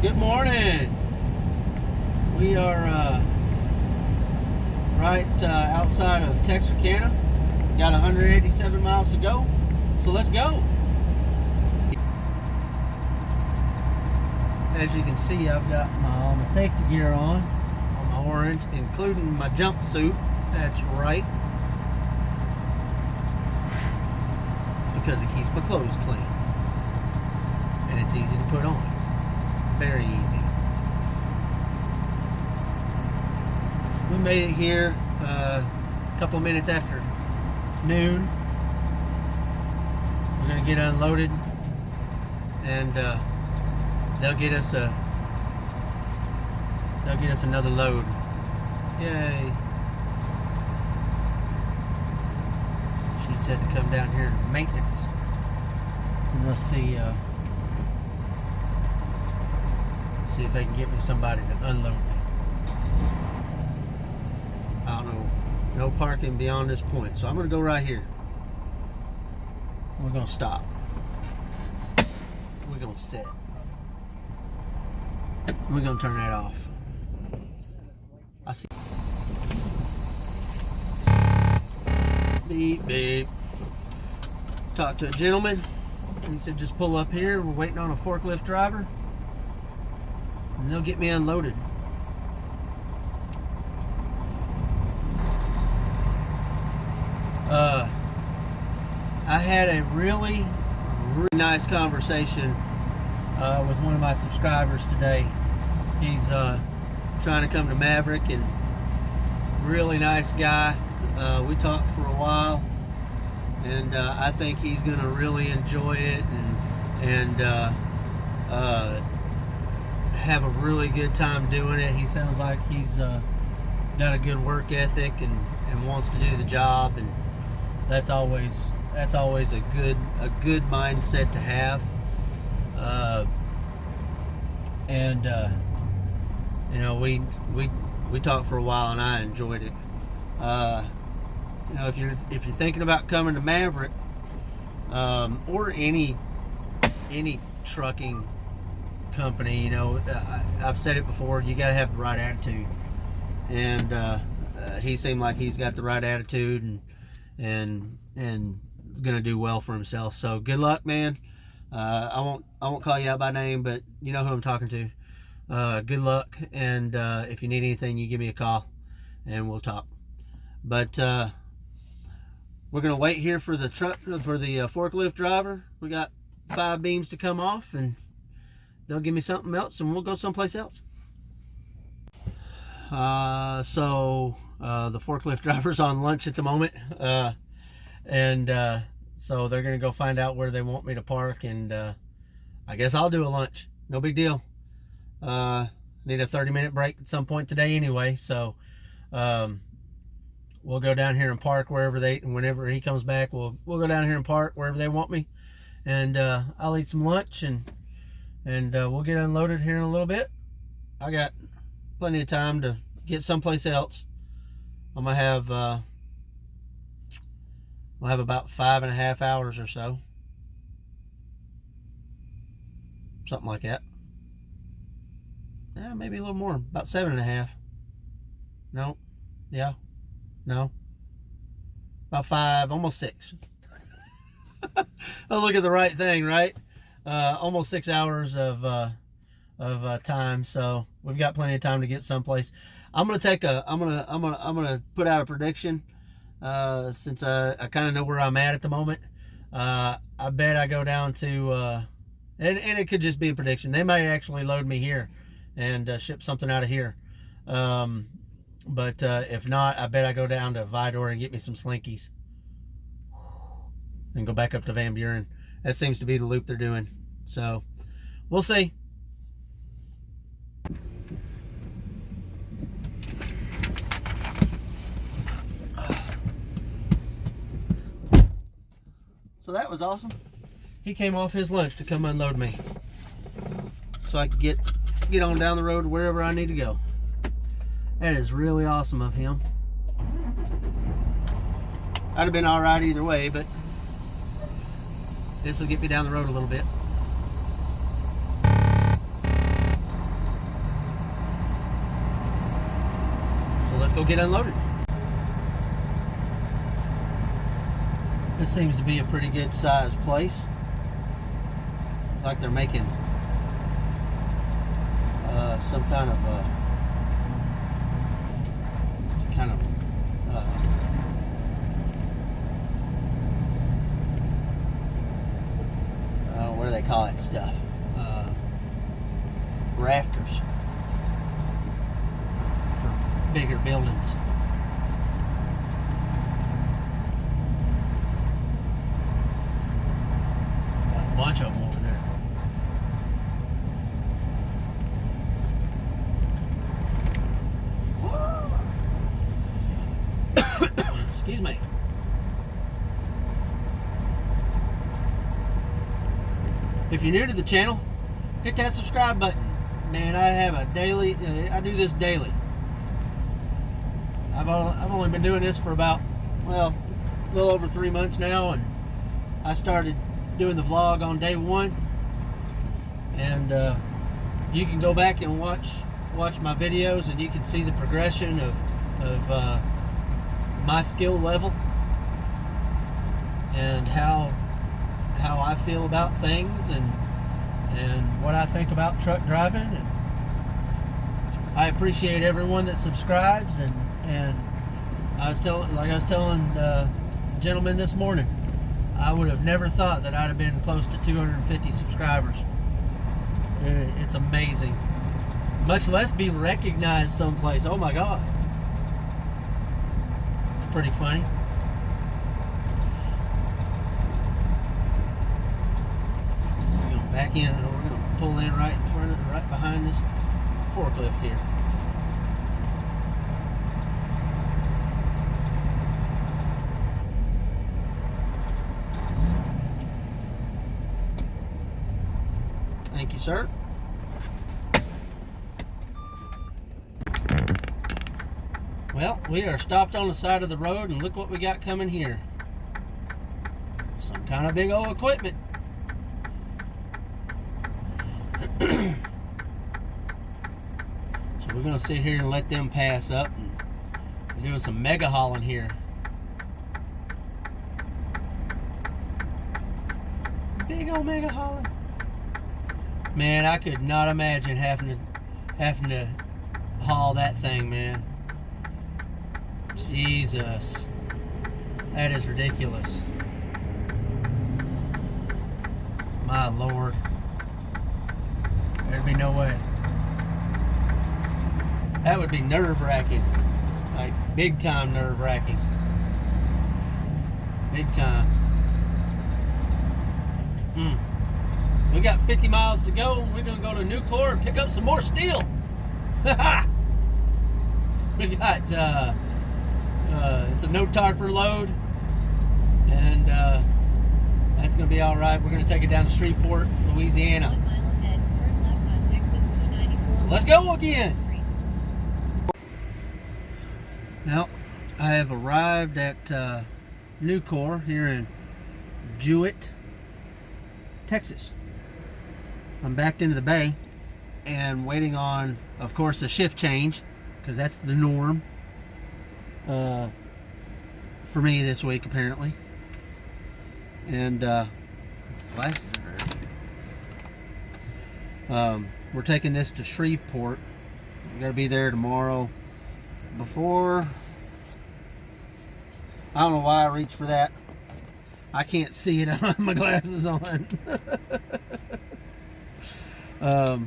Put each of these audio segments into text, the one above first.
Good morning. We are right outside of Texarkana. Got 187 miles to go, so let's go. As you can see, I've got all my safety gear on my orange, including my jumpsuit. That's right, because it keeps my clothes clean and it's easy to put on. Very easy. We made it here a couple of minutes after noon. We're gonna get unloaded, and they'll get us another load. Yay! She said to come down here to maintenance, and let's see if they can get me somebody to unload me. I don't know, no parking beyond this point, so I'm gonna go right here. We're gonna stop. We're gonna sit. We're gonna turn that off. I see. Beep, beep. Talked to a gentleman. He said just pull up here. We're waiting on a forklift driver, and they'll get me unloaded. I had a really nice conversation with one of my subscribers today. He's trying to come to Maverick, and really nice guy. We talked for a while, and I think he's going to really enjoy it and have a really good time doing it. He sounds like he's got a good work ethic and wants to do the job, and that's always a good mindset to have. You know, we talked for a while, and I enjoyed it. You know, if you're thinking about coming to Maverick, or any trucking company, you know, I've said it before, you got to have the right attitude, and he seemed like he's got the right attitude and gonna do well for himself. So good luck, man. I won't call you out by name, but you know who I'm talking to. Good luck, and if you need anything, you give me a call and we'll talk. But we're gonna wait here for the forklift driver. We got 5 beams to come off, and they'll give me something else, and we'll go someplace else. So the forklift driver's on lunch at the moment, and so they're gonna go find out where they want me to park, and I guess I'll do a lunch. No big deal. Need a 30-minute break at some point today anyway, so we'll go down here and park whenever he comes back, we'll go down here and park wherever they want me, and I'll eat some lunch, and we'll get unloaded here in a little bit. I got plenty of time to get someplace else. I'm gonna have we'll have about 5.5 hours or so, something like that. Yeah, maybe a little more, about 7.5. No, yeah, no, about 5, almost 6. I'll look at the right thing, right? Almost 6 hours of time, so we've got plenty of time to get someplace. I'm gonna put out a prediction, since I kind of know where I'm at the moment. I bet I go down to and it could just be a prediction. They might actually load me here and ship something out of here, but if not, I bet I go down to Vidor and get me some Slinkies and go back up to Van Buren. That seems to be the loop they're doing, so we'll see. So that was awesome. He came off his lunch to come unload me, so I could get on down the road to wherever I need to go. That is really awesome of him. I'd have been all right either way, but this will get me down the road a little bit. go get unloaded. This seems to be a pretty good sized place. It's like they're making some kind of what do they call that stuff? Rafters for bigger buildings. Got a bunch of them over there. Excuse me. If you're new to the channel, hit that subscribe button. Man, I have a daily, I do this daily. I've only been doing this for about, well, a little over 3 months now, and I started doing the vlog on day 1. And you can go back and watch my videos, and you can see the progression of my skill level and how I feel about things and what I think about truck driving. And I appreciate everyone that subscribes, and I was telling the gentleman this morning, I would have never thought that I'd have been close to 250 subscribers. It's amazing. Much less be recognized someplace. Oh my God. It's pretty funny. Back in, and we're going to pull in right behind this forklift here. Thank you, sir. Well, we are stopped on the side of the road, and look what we got coming here. Some kind of big old equipment. So we're going to sit here and let them pass up, and we're doing some mega hauling here. Big old mega hauling. Man, I could not imagine having to haul that thing, man. Jesus. That is ridiculous. My Lord. There'd be no way. That would be nerve-wracking. Like, big time nerve-wracking. Big time. We got 50 miles to go. We're going to go to Nucor and pick up some more steel. We got, it's a no tarper load. And that's going to be all right. We're going to take it down to Shreveport, Louisiana. So let's go again. Now, I have arrived at Nucor here in Jewett, Texas. I'm backed into the bay and waiting on, of course, a shift change, because that's the norm for me this week, apparently. And glasses are we're taking this to Shreveport. We got to be there tomorrow. Before, I don't know why I reached for that. I can't see it. I don't have my glasses on. I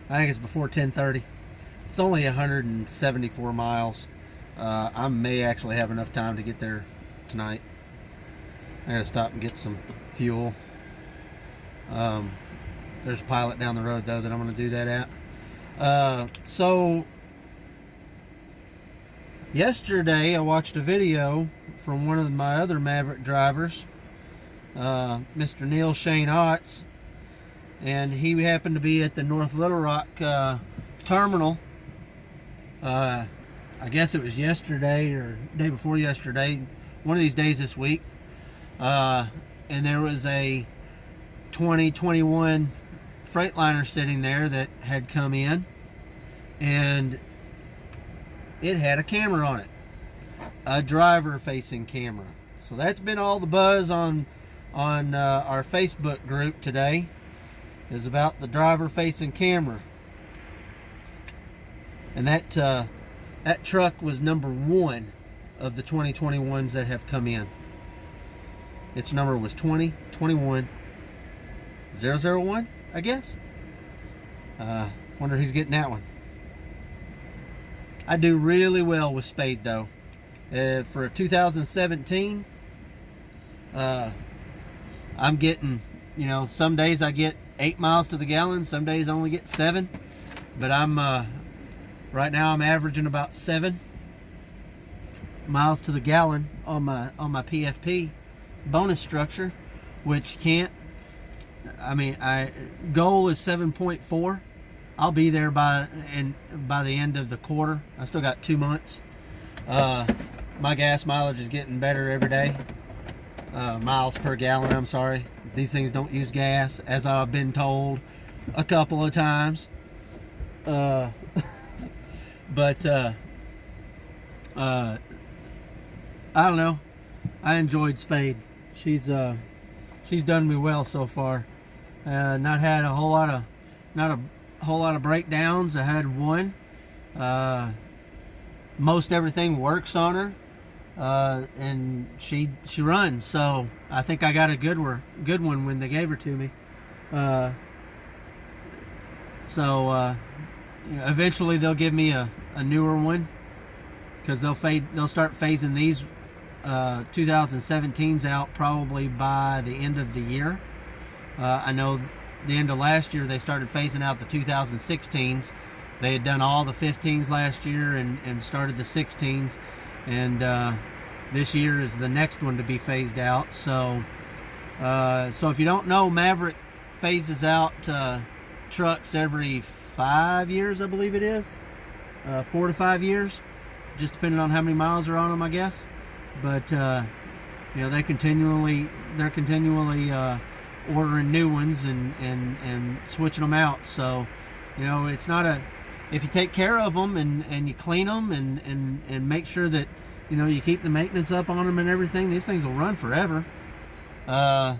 think it's before 10:30. It's only 174 miles. I may actually have enough time to get there tonight. I gotta stop and get some fuel. There's a pilot down the road though that I'm gonna do that at. So yesterday I watched a video from one of my other Maverick drivers, Mr. Neil Shane Otts, and he happened to be at the North Little Rock terminal. I guess it was yesterday or day before yesterday, one of these days this week. And there was a 2021 Freightliner sitting there that had come in, and it had a camera on it, a driver-facing camera. So that's been all the buzz on our Facebook group today, is about the driver-facing camera. And that truck was number 1 of the 2021s that have come in. Its number was 2021001, I guess. Wonder who's getting that one. I do really well with Spade though. For a 2017, I'm getting, some days I get 8 miles to the gallon, some days I only get 7. But right now I'm averaging about 7 miles to the gallon on my PFP bonus structure, which goal is 7.4. I'll be there by the end of the quarter. I still got 2 months. My gas mileage is getting better every day. Miles per gallon, I'm sorry. These things don't use gas, as I've been told a couple of times. But I don't know. I enjoyed Spade. She's done me well so far. Not had a whole lot of breakdowns. I had one. Most everything works on her, and she runs. So I think I got a good one when they gave her to me. Eventually they'll give me a newer one, because they'll start phasing these 2017s out probably by the end of the year. I know the end of last year they started phasing out the 2016s. They had done all the 15s last year and started the 16s, and this year is the next one to be phased out. So if you don't know, Maverick phases out trucks every 5 years, I believe it is, 4 to 5 years, just depending on how many miles are on them, I guess. But they're continually ordering new ones and switching them out. So it's not if you take care of them and you clean them and make sure that you keep the maintenance up on them and everything, these things will run forever. But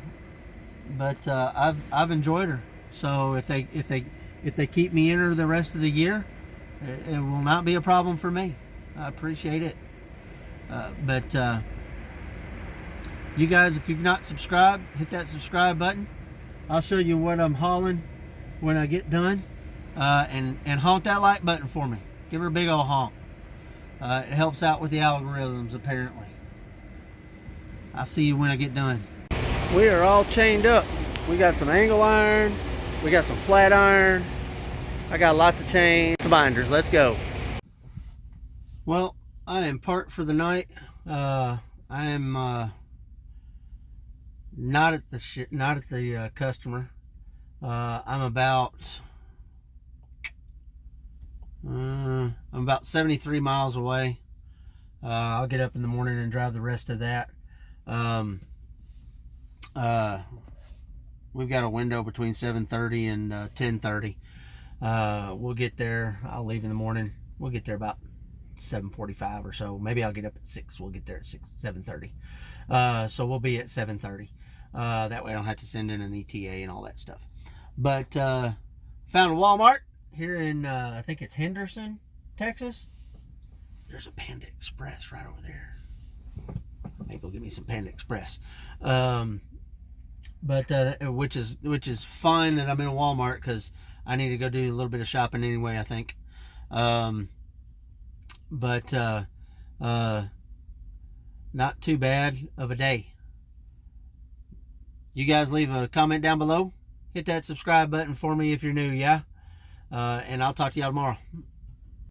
I've enjoyed her. So if they keep me in her the rest of the year, it will not be a problem for me. I appreciate it. But you guys, if you've not subscribed, hit that subscribe button. I'll show you what I'm hauling when I get done. And honk that like button for me. Give her a big old honk. It helps out with the algorithms, apparently. I'll see you when I get done. We are all chained up. We got some angle iron. We got some flat iron. I got lots of chains, some binders. Let's go. Well, I am parked for the night. I am not at the customer. I'm about 73 miles away. I'll get up in the morning and drive the rest of that. We've got a window between 7:30 and 10:30. We'll get there. I'll leave in the morning. We'll get there about 7:45 or so. Maybe I'll get up at 6. We'll get there at 7:30. So we'll be at 7:30. That way I don't have to send in an ETA and all that stuff. But found a Walmart here in I think it's Henderson, Texas. There's a Panda Express right over there. Maybe we'll get me some Panda Express. Which is fine that I'm in a Walmart, because I need to go do a little bit of shopping anyway, I think. Not too bad of a day. You guys leave a comment down below. Hit that subscribe button for me if you're new, yeah? And I'll talk to y'all tomorrow.